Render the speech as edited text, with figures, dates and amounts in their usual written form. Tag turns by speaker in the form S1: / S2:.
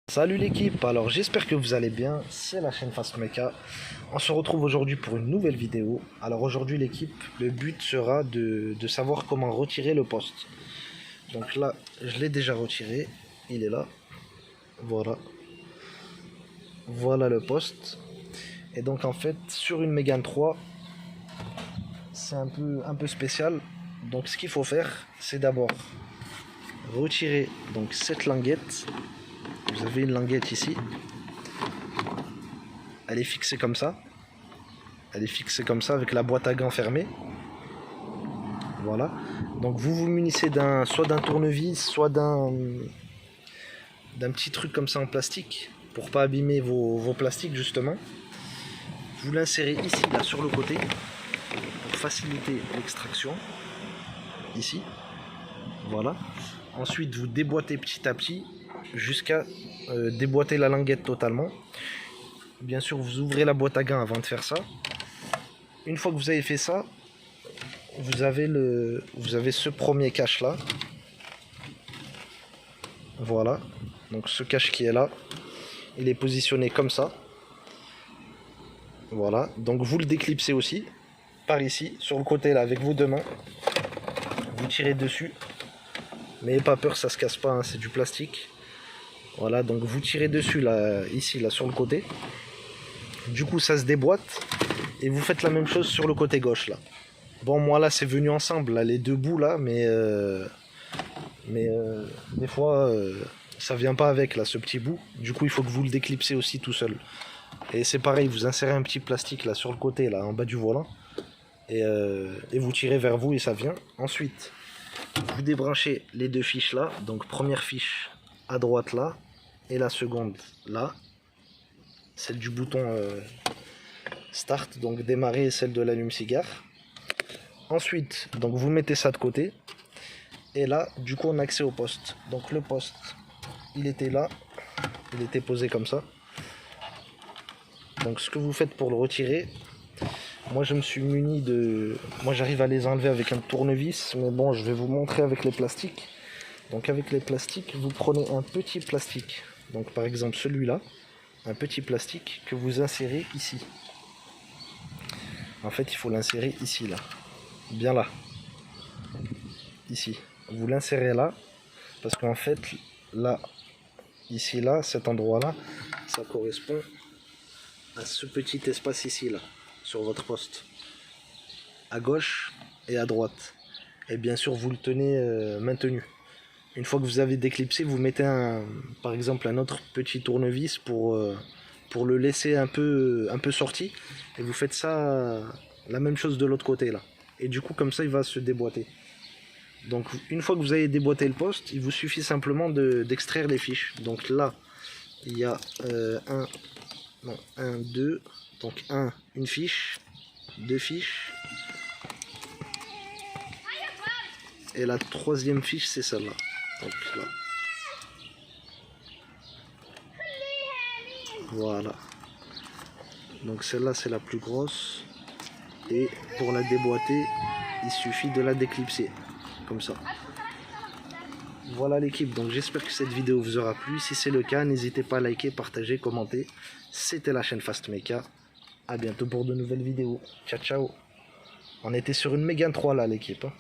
S1: Salut l'équipe, alors j'espère que vous allez bien, c'est la chaîne Fast Mecha. On se retrouve aujourd'hui pour une nouvelle vidéo. Alors aujourd'hui l'équipe, le but sera de savoir comment retirer le poste. Donc là, je l'ai déjà retiré, il est là. Voilà. Voilà le poste. Et donc en fait, sur une Mégane 3, c'est un peu spécial. Donc ce qu'il faut faire, c'est d'abord retirer donc cette languette. Vous avez une languette ici. Elle est fixée comme ça. Elle est fixée comme ça avec la boîte à gants fermée. Voilà. Donc vous vous munissez soit d'un tournevis, soit d'un petit truc comme ça en plastique pour pas abîmer vos plastiques justement. Vous l'insérez ici là sur le côté pour faciliter l'extraction. Ici. Voilà. Ensuite vous déboîtez petit à petit jusqu'à déboîter la languette totalement. Bien sûr vous ouvrez la boîte à gants avant de faire ça. Une fois que vous avez fait ça, vous avez ce premier cache là. Voilà. Donc ce cache qui est là, il est positionné comme ça. Voilà. Donc vous le déclipsez aussi par ici, sur le côté là, avec vos deux mains. Vous tirez dessus. Mais pas peur, ça se casse pas, hein, c'est du plastique. Voilà, donc vous tirez dessus là, ici là, sur le côté. Du coup ça se déboîte. Et vous faites la même chose sur le côté gauche là. Bon, moi là c'est venu ensemble, là, les deux bouts là, mais des fois ça vient pas avec là, ce petit bout. Du coup il faut que vous le déclipsez aussi tout seul. Et c'est pareil, vous insérez un petit plastique là sur le côté là, en bas du volant. Et vous tirez vers vous et ça vient. Ensuite, vous débranchez les deux fiches là. Donc première fiche à droite là, et la seconde là. Celle du bouton start, donc démarrer, et celle de l'allume-cigare. Ensuite, donc vous mettez ça de côté. Et là, du coup, on a accès au poste. Donc le poste, il était là. Il était posé comme ça. Donc ce que vous faites pour le retirer, moi je me suis muni de... Moi j'arrive à les enlever avec un tournevis. Mais bon, je vais vous montrer avec les plastiques. Donc avec les plastiques, vous prenez un petit plastique. Donc par exemple celui-là. Un petit plastique que vous insérez ici. En fait, il faut l'insérer ici, là. Bien là. Ici. Vous l'insérez là. Parce qu'en fait, là, ici, là, cet endroit-là, ça correspond à ce petit espace ici, là. Sur votre poste. À gauche et à droite. Et bien sûr, vous le tenez maintenu. Une fois que vous avez déclipsé, vous mettez par exemple un autre petit tournevis pour le laisser un peu sorti. Et vous faites ça, la même chose de l'autre côté là. Et du coup comme ça il va se déboîter. Donc une fois que vous avez déboîté le poste, il vous suffit simplement d'extraire les fiches. Donc là il y a deux. Donc une fiche, deux fiches. Et la troisième fiche c'est celle-là. Donc là. Voilà. Donc celle-là c'est la plus grosse. Et pour la déboîter, il suffit de la déclipser. Comme ça. Voilà l'équipe. Donc j'espère que cette vidéo vous aura plu. Si c'est le cas, n'hésitez pas à liker, partager, commenter. C'était la chaîne Fast Mecha. A bientôt pour de nouvelles vidéos. Ciao ciao. On était sur une Mégane 3 là l'équipe. Hein.